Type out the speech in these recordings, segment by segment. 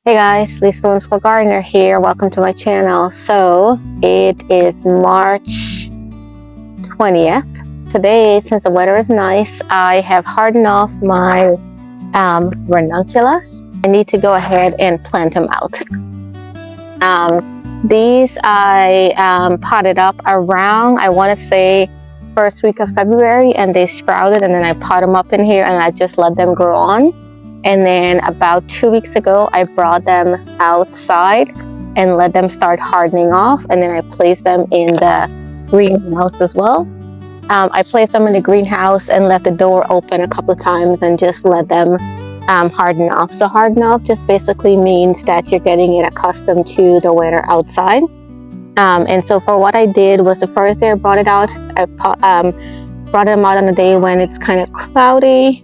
Hey guys, Lisa Whimsical Gardener here. Welcome to my channel. So it is March 20th. Today, since the weather is nice, I have hardened off my ranunculus. I need to go ahead and plant them out. These I potted up around, I want to say, first week of February, and they sprouted, and then I pot them up in here and I just let them grow on. And then about 2 weeks ago, I brought them outside and let them start hardening off. And then I placed them in the greenhouse as well. I placed them in the greenhouse and left the door open a couple of times and just let them harden off. So harden off just basically means that you're getting it accustomed to the weather outside. And so for what I did was the first day I brought it out, I brought them out on a day when it's kind of cloudy.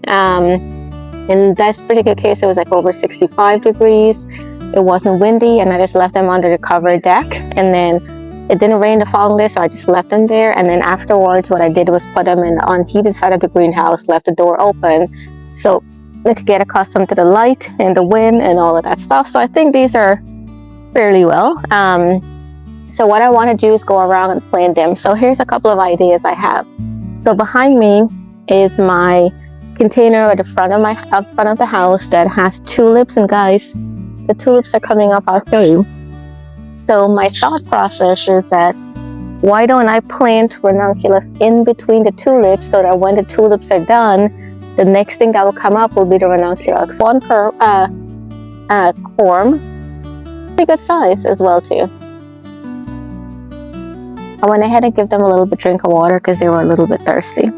In that particular case, it was like over 65 degrees. It wasn't windy, and I just left them under the covered deck. And then it didn't rain the following day, so I just left them there. And then afterwards, what I did was put them in the unheated side of the greenhouse, left the door open, so they could get accustomed to the light and the wind and all of that stuff. So I think these are fairly well. So what I want to do is go around and plant them. So here's a couple of ideas I have. So behind me is my container at the front of the house that has tulips, and guys, the tulips are coming up. I'll show you. So my thought process is that why don't I plant ranunculus in between the tulips, so that when the tulips are done, the next thing that will come up will be the ranunculus. One per form, pretty good size as well too. I went ahead and give them a little bit drink of water because they were a little bit thirsty.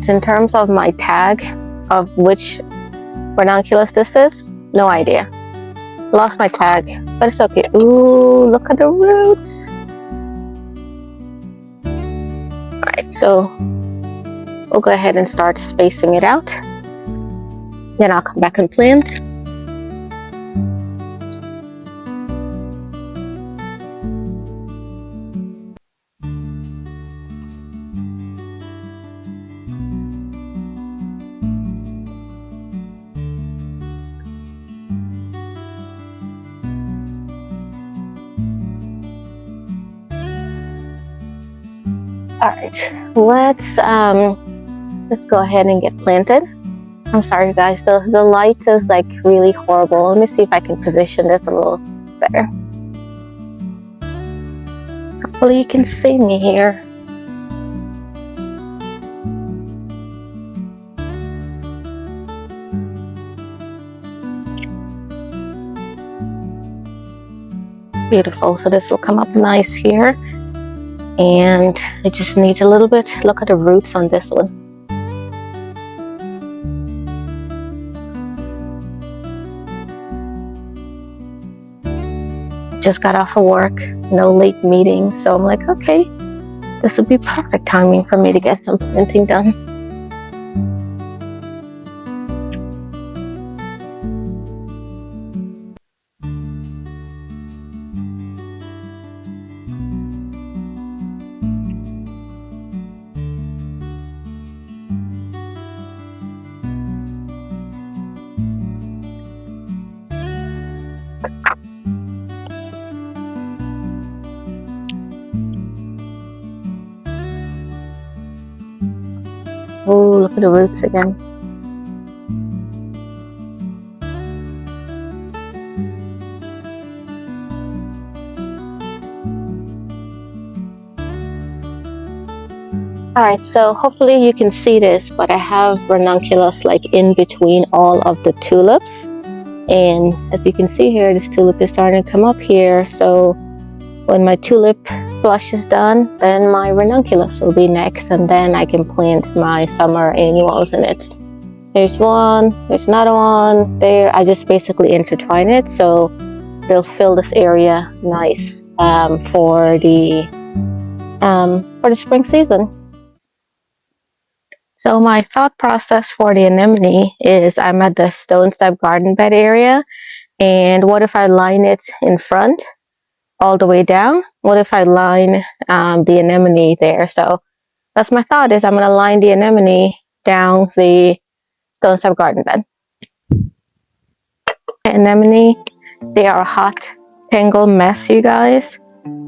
In terms of my tag of which ranunculus this is, no idea. Lost my tag, but it's okay. Ooh, look at the roots. Alright, so we'll go ahead and start spacing it out. Then I'll come back and plant. Alright, let's go ahead and get planted. I'm sorry guys, the light is like really horrible. Let me see if I can position this a little better. Hopefully you can see me here. Beautiful, so this will come up nice here. And it just needs a little bit. Look at the roots on this one. Just got off of work, no late meeting, so I'm like, okay, this would be perfect timing for me to get some planting done. Oh, look at the roots again. Alright, so hopefully you can see this, but I have ranunculus like in between all of the tulips. And as you can see here, this tulip is starting to come up here. So when my tulip flush is done, then my ranunculus will be next, and then I can plant my summer annuals in it. There's one, there's another one there. I just basically intertwine it so they'll fill this area nice for the spring season. So my thought process for the anemone is I'm at the stone step garden bed area, and what if I line it in front all the way down? What if I line the anemone there? So that's my thought, is I'm going to line the anemone down the stone step garden bed. Anemone They are a hot, tangled mess, you guys.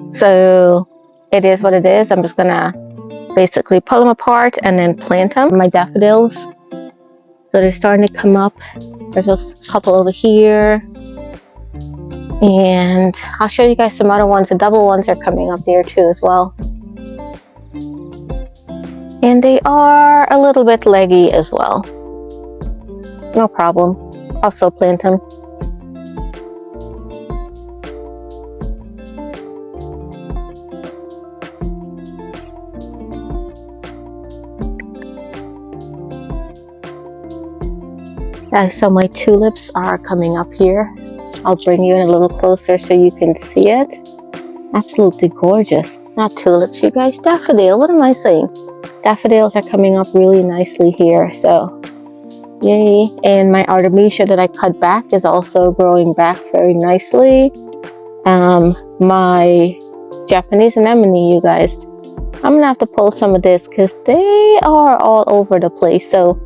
So it is what it is. I'm just gonna basically pull them apart and then plant them. My daffodils. So they're starting to come up. There's just a couple over here. And I'll show you guys some other ones. The double ones are coming up there too as well. And they are a little bit leggy as well. No problem. I'll still plant them. So my tulips are coming up here. I'll bring you in a little closer so you can see it. Absolutely gorgeous. Not tulips, you guys. Daffodil. What am I saying? Daffodils are coming up really nicely here. So, yay. And my artemisia that I cut back is also growing back very nicely. My Japanese anemone, you guys. I'm going to have to pull some of this because they are all over the place. So,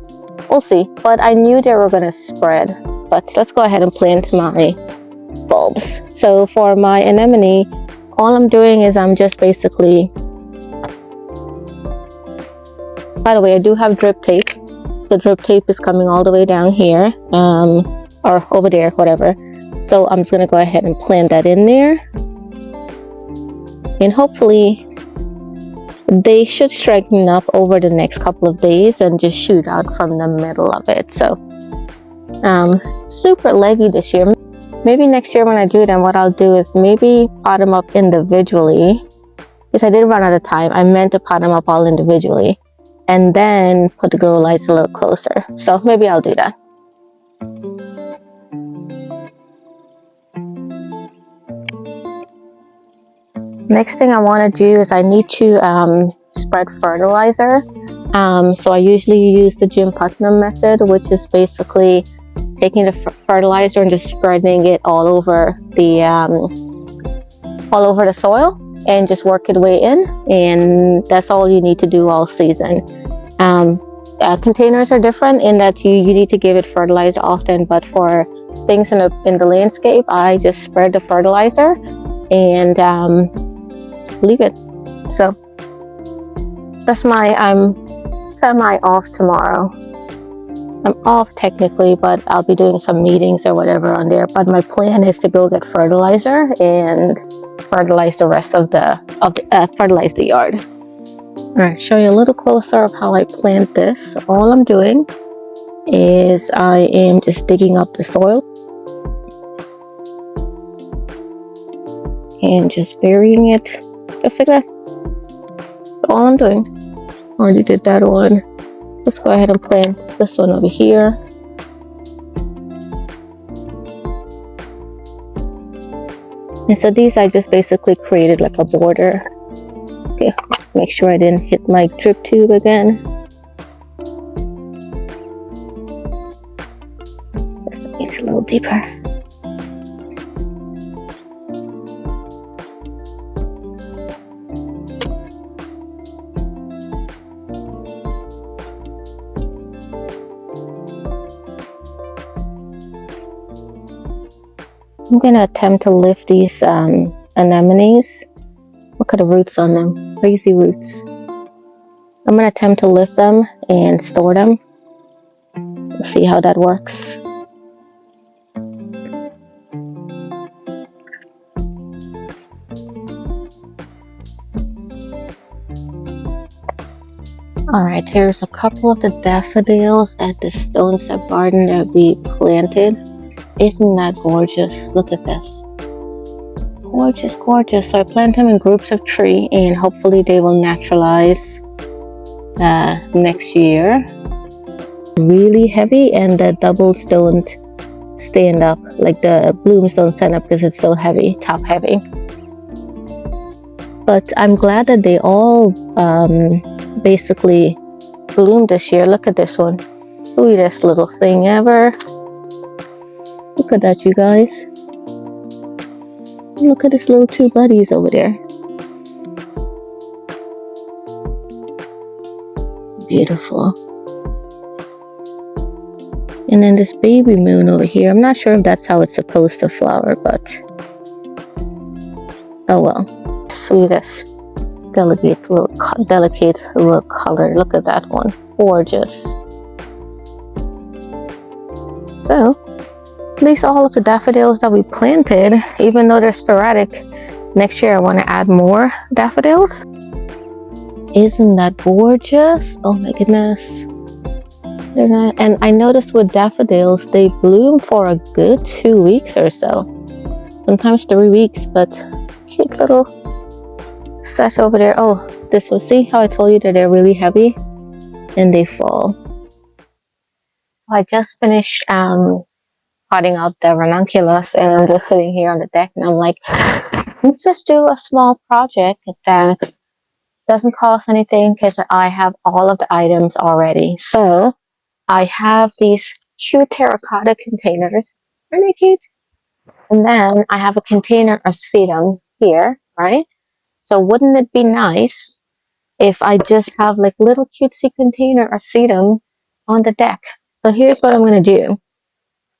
we'll see. But I knew they were going to spread. But let's go ahead and plant my bulbs. So for my anemone, all I'm doing is I'm just basically... By the way, I do have drip tape. The drip tape is coming all the way down here. Or over there, whatever. So I'm just going to go ahead and plant that in there. And hopefully they should straighten up over the next couple of days and just shoot out from the middle of it. So super leggy this year. Maybe next year when I do them, what I'll do is maybe pot them up individually, because I did run out of time. I meant to pot them up all individually and then put the grow lights a little closer. So maybe I'll do that. Next thing I want to do is I need to spread fertilizer. So I usually use the Jim Putnam method, which is basically taking the fertilizer and just spreading it all over the soil and just work it way in. And that's all you need to do all season. Containers are different in that you need to give it fertilizer often, but for things in the landscape, I just spread the fertilizer and leave it. So that's I'm semi off tomorrow. I'm off technically, but I'll be doing some meetings or whatever on there. But my plan is to go get fertilizer and fertilize the rest of fertilize the yard. All right, show you a little closer of how I plant this. All I'm doing is I am just digging up the soil and just burying it just like that. That's all I'm doing. Already did that one. Let's go ahead and plant this one over here. And so these I just basically created like a border. Okay, make sure I didn't hit my drip tube again. It's a little deeper. I'm going to attempt to lift these anemones. Look at the roots on them. Crazy roots. I'm going to attempt to lift them and store them. Let's see how that works. Alright, here's a couple of the daffodils at the stone step garden that we planted. Isn't that gorgeous? Look at this. Gorgeous, gorgeous. So I plant them in groups of 3 and hopefully they will naturalize next year. Really heavy and the doubles don't stand up. Like the blooms don't stand up because it's so heavy, top heavy. But I'm glad that they all basically bloomed this year. Look at this one. Sweetest little thing ever. Look at that, you guys. Look at his little 2 buddies over there. Beautiful. And then this baby moon over here, I'm not sure if that's how it's supposed to flower, but oh well. Sweetest, delicate little color. Look at that one. Gorgeous. So, at least all of the daffodils that we planted, even though they're sporadic, next year I want to add more daffodils. Isn't that gorgeous? Oh my goodness. And I noticed with daffodils, they bloom for a good 2 weeks or so. Sometimes 3 weeks, but cute little set over there. Oh, this was, see how I told you that they're really heavy and they fall. I just finished potting up the ranunculus, and I'm just sitting here on the deck and I'm like, let's just do a small project that doesn't cost anything because I have all of the items already. So I have these cute terracotta containers. Aren't they cute? And then I have a container of sedum here, right? So wouldn't it be nice if I just have like little cutesy container of sedum on the deck? So here's what I'm going to do.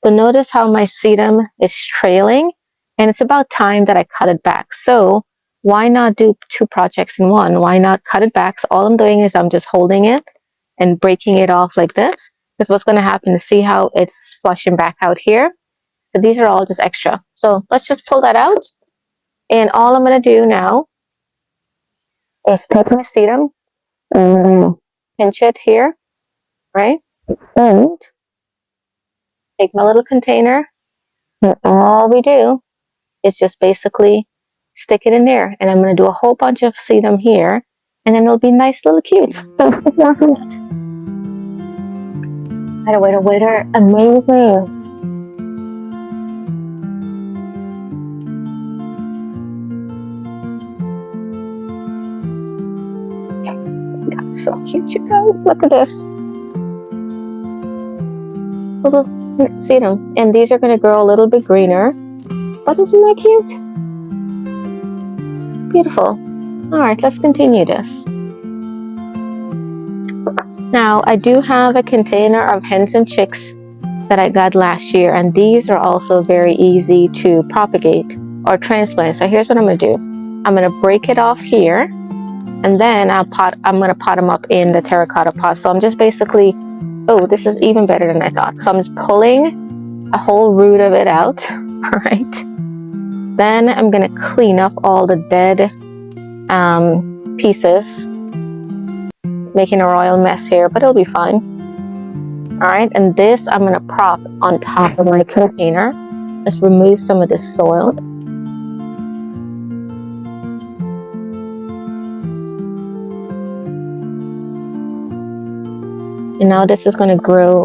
So notice how my sedum is trailing, and it's about time that I cut it back. So why not do 2 projects in one? Why not cut it back? So all I'm doing is I'm just holding it and breaking it off like this. Because what's going to happen is, see how it's flushing back out here? So these are all just extra. So let's just pull that out. And all I'm going to do now is take my sedum, pinch it here, right? And take my little container. And all we do is just basically stick it in there. And I'm going to do a whole bunch of sedum here. And then it'll be nice little cute. So it's not that. Waiter, amazing. God, so cute, you guys. Look at this. Little sedum. And these are going to grow a little bit greener. But isn't that cute? Beautiful. Alright, let's continue this. Now, I do have a container of hens and chicks that I got last year, and these are also very easy to propagate or transplant. So here's what I'm going to do. I'm going to break it off here, and then I'm going to pot them up in the terracotta pot. So I'm just basically, oh, this is even better than I thought. So I'm just pulling a whole root of it out, right? Then I'm going to clean up all the dead pieces, making a royal mess here, but it'll be fine. All right, and this I'm going to prop on top of my container. Let's remove some of this soil. And now this is going to grow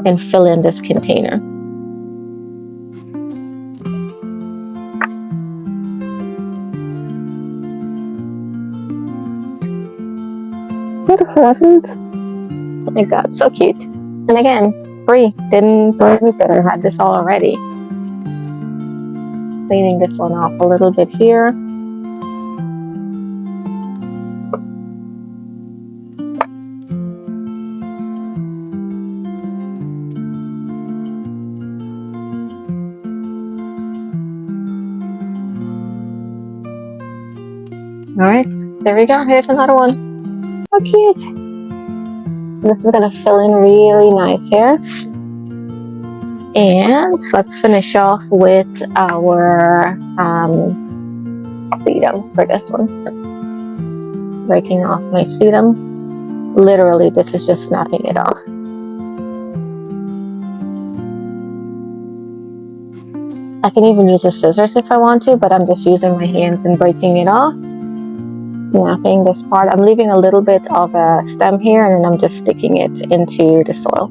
and fill in this container. Beautiful, wasn't it? Oh my god, so cute. And again, free. Didn't burn anything. I had this all already. Cleaning this one off a little bit here. Alright, there we go. Here's another one. How cute. This is going to fill in really nice here. And let's finish off with our sedum for this one. Breaking off my sedum. Literally, this is just snapping it off. I can even use the scissors if I want to, but I'm just using my hands and breaking it off. Snapping this part. I'm leaving a little bit of a stem here, and then I'm just sticking it into the soil.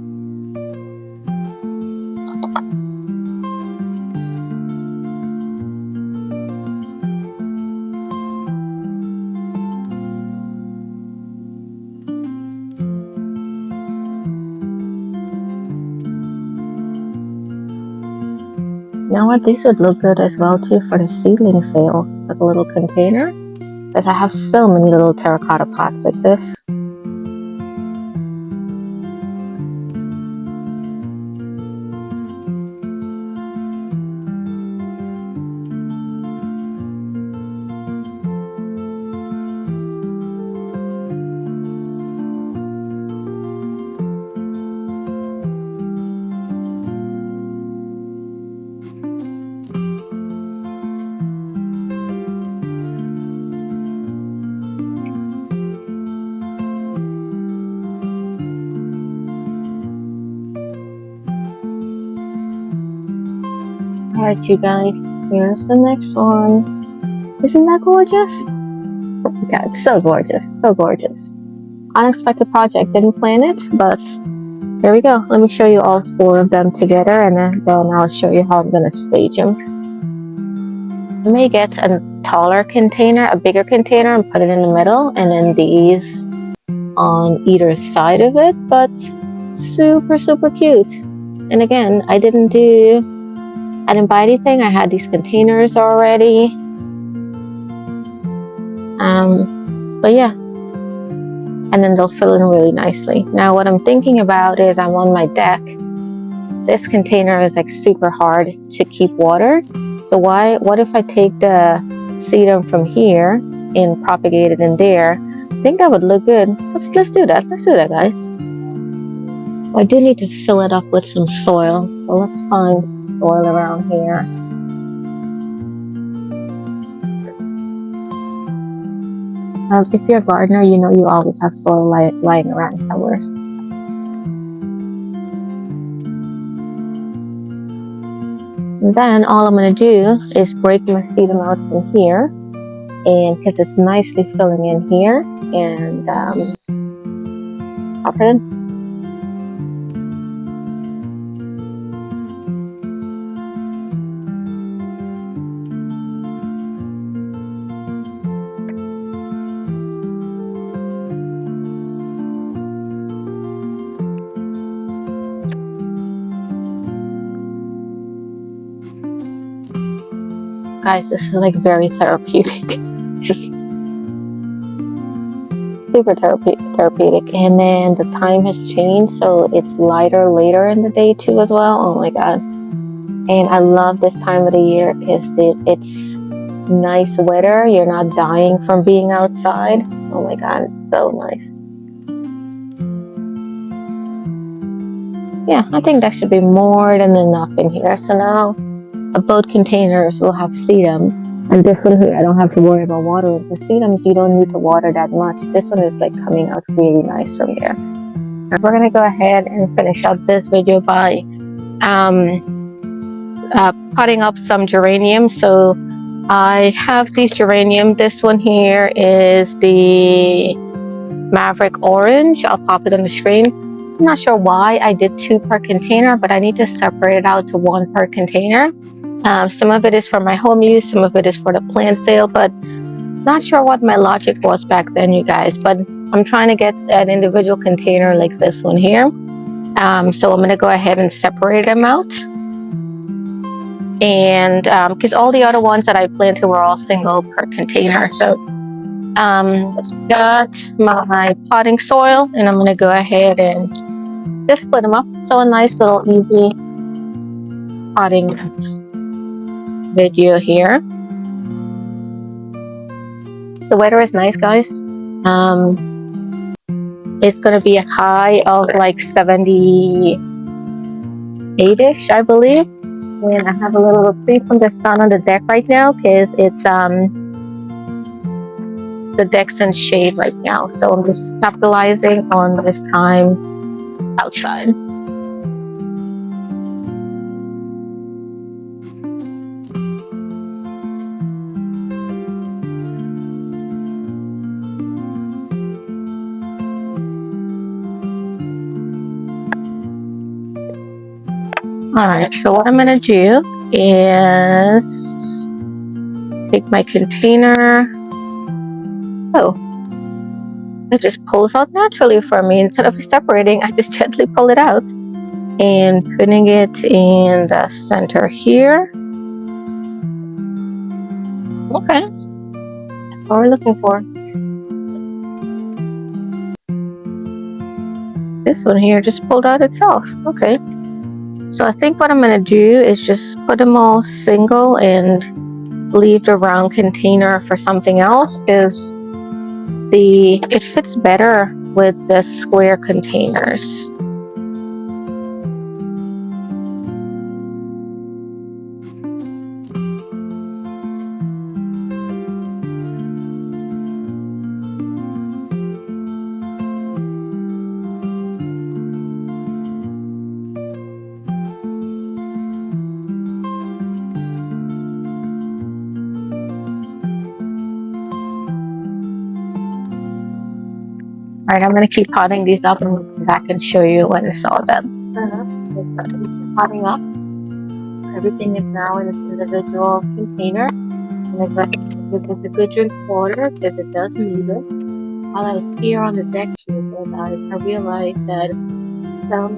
Now what, these would look good as well too for the seedling sale as a little container, because I have so many little terracotta pots like this. Alright, you guys, here's the next one. Isn't that gorgeous? God, so gorgeous, so gorgeous. Unexpected project, didn't plan it, but here we go. Let me show you all 4 of them together, and then I'll show you how I'm gonna stage them. I may get a taller container, a bigger container, and put it in the middle, and then these on either side of it, but super, super cute. And again, I didn't buy anything. I had these containers already. But yeah, and then they'll fill in really nicely. Now what I'm thinking about is I'm on my deck. This container is like super hard to keep water. So what if I take the sedum from here and propagate it in there? I think that would look good. Let's do that. Let's do that, guys. I do need to fill it up with some soil. So let's find soil around here. If you're a gardener, you know you always have soil lying around somewhere. And then all I'm going to do is break my sedum out from here, and because it's nicely filling in here, and pop it in. Guys, this is like very therapeutic. Just super therapeutic. And then the time has changed, so it's lighter later in the day too as well. Oh my god. And I love this time of the year because it's nice weather. You're not dying from being outside. Oh my god, it's so nice. Yeah, I think that should be more than enough in here. So now both containers will have sedum, and this one here I don't have to worry about watering. The sedums you don't need to water that much. This one is like coming out really nice from here. We're gonna go ahead and finish out this video by potting up some geranium. So I have these geranium. This one here is the Maverick Orange. I'll pop it on the screen. I'm not sure why I did 2 per container, but I need to separate it out to 1 per container. Some of it is for my home use, some of it is for the plant sale, but not sure what my logic was back then, you guys. But I'm trying to get an individual container like this one here. So I'm going to go ahead and separate them out. And because all the other ones that I planted were all single per container. So got my potting soil, and I'm going to go ahead and just split them up. So a nice little easy potting video here. The weather is nice, guys. It's gonna be a high of like 78ish, I believe. And I have a little reprieve from the sun on the deck right now because it's the deck's in shade right now. So I'm just capitalizing on this time outside. Alright, so what I'm going to do is take my container. Oh, it just pulls out naturally for me. Instead of separating, I just gently pull it out and putting it in the center here. Okay, that's what we're looking for. This one here just pulled out itself. Okay. So I think what I'm going to do is just put them all single and leave the round container for something else, because it fits better with the square containers. Alright, I'm going to keep potting these up and we'll come back and show you when it's all done. Potting up. Everything is now in its individual container. And I'm going to give this a good drink of water because it does need it. While I was here on the deck here, guys, I realized that I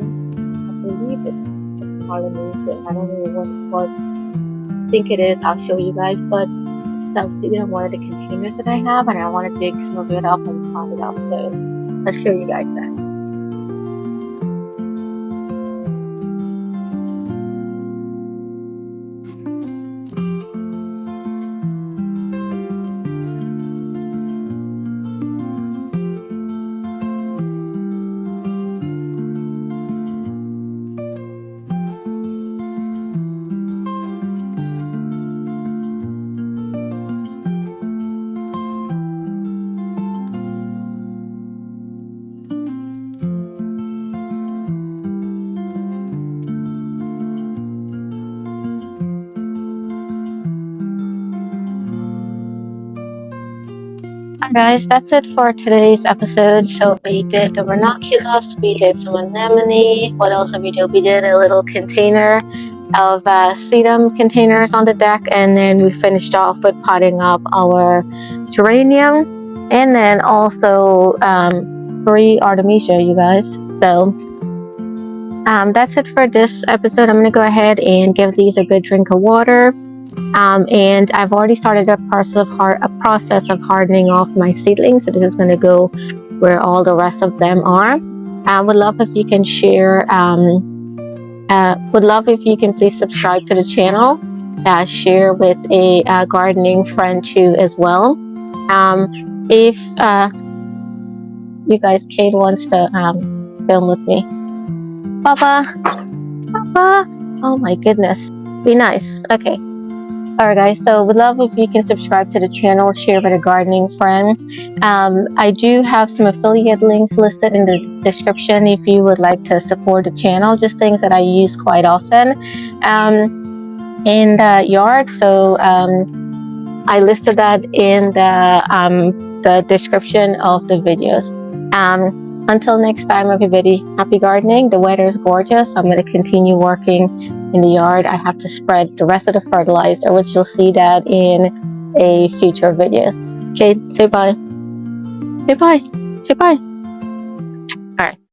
believe it's pollination. I don't know what I think it is. I'll show you guys, but it's seed in one of the containers that I have, and I want to dig some of it up and pot it up. So I'll show you guys that. Guys, that's it for today's episode. So we did the ranunculus, we did some anemone. What else did we do? We did a little container of sedum containers on the deck, and then we finished off with potting up our geranium, and then also free artemisia, you guys. So that's it for this episode. I'm going to go ahead and give these a good drink of water. And I've already started a process of hardening off my seedlings. So this is going to go where all the rest of them are. Would love if you can share. Would love if you can please subscribe to the channel. Share with a gardening friend too as well. If you guys, Kate wants to film with me. Papa, Papa. Oh my goodness, be nice. Okay. Alright guys, so would love if you can subscribe to the channel, share with a gardening friend. I do have some affiliate links listed in the description if you would like to support the channel, just things that I use quite often in the yard. So I listed that in the description of the videos. Until next time, everybody, happy gardening. The weather is gorgeous, so I'm going to continue working in the yard. I have to spread the rest of the fertilizer, which you'll see that in a future video. Okay, say bye. Say bye. Say bye. All right.